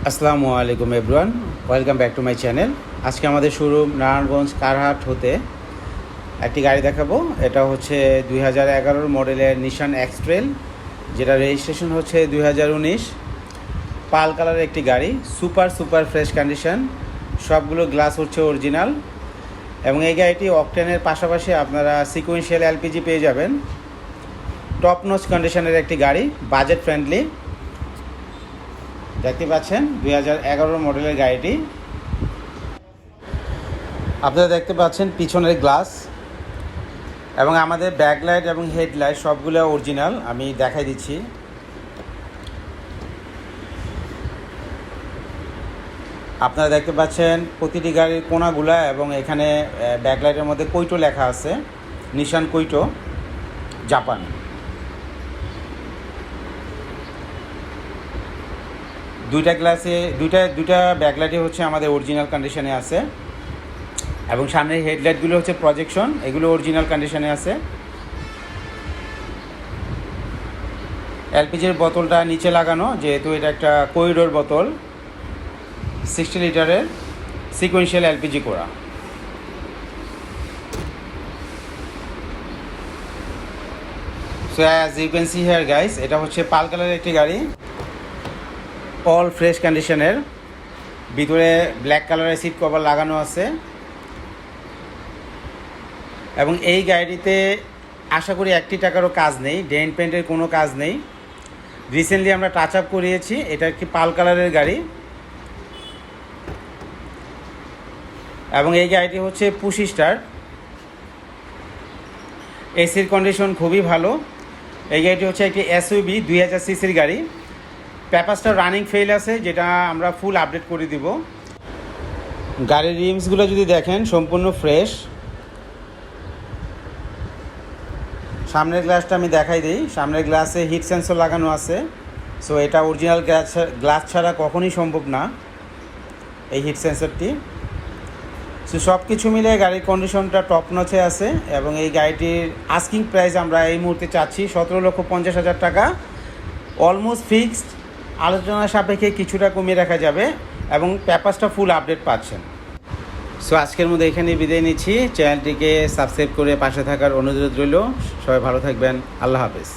আসসালামু আলাইকুম everyone, welcome back to my channel. আজকে আমাদের শোরুম নারায়ণগঞ্জ কারহাট হতে একটি গাড়ি দেখাবো। এটা হচ্ছে 2011 মডেলের নিশান এক্সট্রেল, যেটা রেজিস্ট্রেশন হচ্ছে 2019। পাল কালারের একটি গাড়ি, সুপার ফ্রেশ কন্ডিশন, সবগুলো গ্লাস হচ্ছে অরিজিনাল। এবং এই গাড়িটি অকটেনের পাশাপাশি আপনারা সিকোয়েন্সিয়াল এলপিজি পেয়ে যাবেন। টপ নচ কন্ডিশনের একটি গাড়ি, বাজেট ফ্রেন্ডলি। দেখতে পাচ্ছেন 2011 মডেলের গাড়িটি। আপনারা দেখতে পাচ্ছেন পিছনের গ্লাস এবং আমাদের ব্যাকলাইট এবং হেডলাইট সবগুলো অরিজিনাল। আমি দেখাই দিচ্ছি। আপনারা দেখতে পাচ্ছেন প্রতিটি গাড়ির কোনাগুলা এবং এখানে ব্যাকলাইটের মধ্যে কৈটো লেখা আছে, নিশান কৈটো জাপান। দুইটা ব্যাকলাইটই হচ্ছে আমাদের অরিজিনাল কন্ডিশনে আছে এবং সামনের হেডলাইটগুলো হচ্ছে প্রজেকশন, এগুলো অরিজিনাল কন্ডিশনে আছে। এলপিজির বোতলটা নিচে লাগানো, যেহেতু এটা একটা করিডোর বোতল, 60 লিটারের সিকোয়েন্সিয়াল এলপিজি করা। So as you can see here guys, এটা হচ্ছে পাল কালারের একটি গাড়ি, অল ফ্রেশ কন্ডিশনের। ভিতরে ব্ল্যাক কালারের সিট কভার লাগানো আছে এবং এই গাড়িটিতে আশা করি 1 টাকারও কাজ নেই, ডেন্ট পেন্টের কোনো কাজ নেই। রিসেন্টলি আমরা টাচ আপ করিয়েছি। এটা একটি পাল কালারের গাড়ি এবং এই গাড়িটি হচ্ছে পুশ স্টার্ট। এসির কন্ডিশন খুবই ভালো। এই গাড়িটি হচ্ছে একটি এসইউভি 2000 সিসির গাড়ি। পেপারসটা রানিং ফেল আছে, যেটা আমরা ফুল আপডেট করে দিব। গাড়ির রিমসগুলো যদি দেখেন সম্পূর্ণ ফ্রেশ। সামনের গ্লাসটা আমি দেখাই দিই। সামনের গ্লাসে হিট সেন্সর লাগানো আছে। সো এটা অরিজিনাল গ্লাস ছাড়া কখনই সম্ভব না এই হিট সেন্সরটি। সো সব কিছু মিলে গাড়ির কন্ডিশনটা টপ নচে আছে এবং এই গাড়িটির আস্কিং প্রাইস আমরা এই মুহূর্তে চাচ্ছি 17,50,000 টাকা। অলমোস্ট ফিক্সড, আলোচনার সাপেক্ষে কিছুটা কমিয়ে রাখা যাবে এবং পেপারসটা ফুল আপডেট পাচ্ছেন। সো আজকের মধ্যে এখানেই বিদায় নিচ্ছি। চ্যানেলটিকে সাবস্ক্রাইব করে পাশে থাকার অনুরোধ রইল। সবাই ভালো থাকবেন। আল্লাহ হাফেজ।